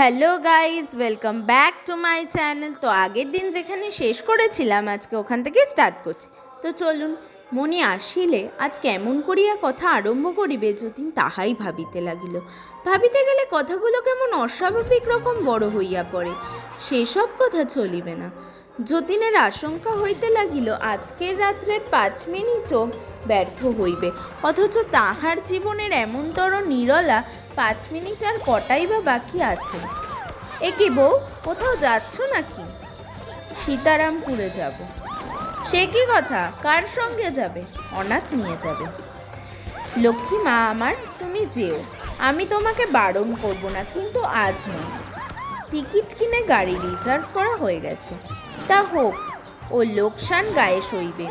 Hello guys, welcome back to my channel. তো আগের দিন যেখানে শেষ করেছিলাম আজকে ওখান থেকে স্টার্ট করছি। তো চলুন, মনে আসিলে আজ কেমন করিয়া কথা আরম্ভ করিবে যতীন তাহাই ভাবিতে লাগিল। ভাবিতে গেলে কথাগুলো কেমন অস্বাভাবিক রকম বড় হইয়া পড়ে। সেসব কথা চলিবে না। যতীনের আশঙ্কা হইতে লাগিল আজকের রাত্রের 5 মিনিটও ব্যর্থ হইবে, অথচ তাহার জীবনের এমনতর নিরলা 5 মিনিট আর কটাই বা বাকি আছে। এ কি বউ, কোথাও যাচ্ছ নাকি? সীতারামপুরে যাব। সে কি কথা, কার সঙ্গে যাবে? অনাথ নিয়ে যাবে। লক্ষ্মী মা আমার, তুমি যেও, আমি তোমাকে বারণ করব না, কিন্তু আজ নয়। টিকিট কিনে গাড়ি রিজার্ভ করা হয়ে গেছে। তা হোক, ও লোকসান গায়ে সইবে।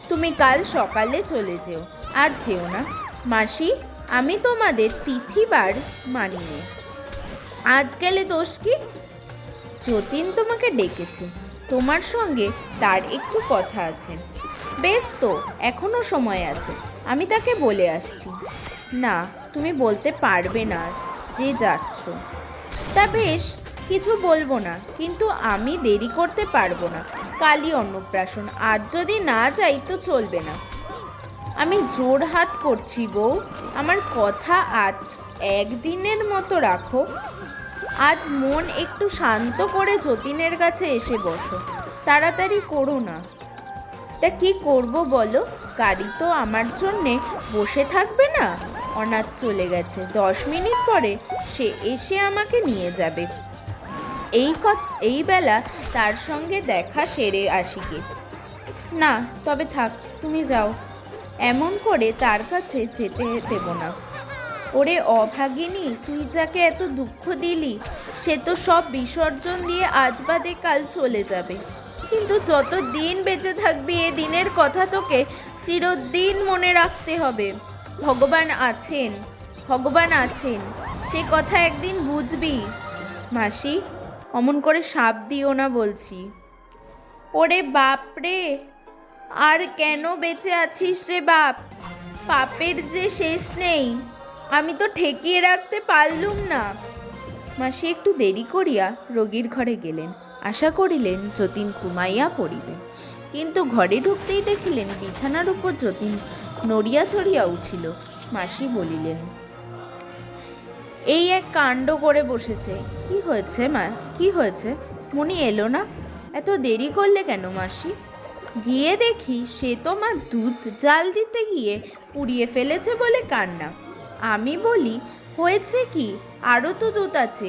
তুমি কাল সকালে চলে যেও, আজ যেও না। মাসি, আমি তোমাদের তিথিবার মানি নে। আজ গেলে দোষ কি? যতীন তোমাকে ডেকেছে, তোমার সঙ্গে তার একটু কথা আছে। বেশ, তো এখনো সময় আছে, আমি তাকে বলে আসছি। না, তুমি বলতে পারবে না যে যাচ্ছ। তা বেশ, কিছু বলবো না, কিন্তু আমি দেরি করতে পারবো না। কালই অন্নপ্রাশন, আজ যদি না যাই তো চলবে না। আমি জোর হাত করছি বউ, আমার কথা আজ একদিনের মতো রাখো। আজ মন একটু শান্ত করে যতীনের কাছে এসে বসো, তাড়াতাড়ি করো না। তা কি করব বলো? গাড়ি তো আমার জন্যে বসে থাকবে না। অনাথ চলে গেছে, 10 মিনিট পরে সে এসে আমাকে নিয়ে যাবে। এই বেলা তার সঙ্গে দেখা সেরে আসি গে। না, তবে থাক, তুমি যাও। এমন করে তার কাছে যেতে দেব না। ওরে অভাগিনী, তুই যাকে এত দুঃখ দিলি সে তো সব বিসর্জন দিয়ে আজ বাদে কাল চলে যাবে। কিন্তু যত দিন বেঁচে থাকবি এ দিনের কথা তোকে চিরদিন মনে রাখতে হবে। ভগবান আছেন, ভগবান আছেন, সে কথা একদিন বুঝবি। মাসি, অমন করে শাপ দিও না বলছি। ওরে বাপ রে, আর কেন বেঁচে আছিস রে বাপ? পাপের যে শেষ নেই, আমি তো ঠেকিয়ে রাখতে পারলুম না। মাসি একটু দেরি করিয়া রোগীর ঘরে গেলেন, আশা করিলেন যতীন ঘুমাইয়া পড়িবে। কিন্তু ঘরে ঢুকতেই দেখিলেন বিছানার উপর যতীন নড়িয়া চড়িয়া উঠিল। মাসি বলিলেন, এই এক কাণ্ড করে বসেছে। কি হয়েছে মা, কি হয়েছে? মনি এলো না? এত দেরি করলে কেন মাসি? গিয়ে দেখি সে তোমার দুধ জাল দিতে গিয়ে পুড়িয়ে ফেলেছে বলে কান্না। আমি বলি, হয়েছে কি? আরও তো দুধ আছে,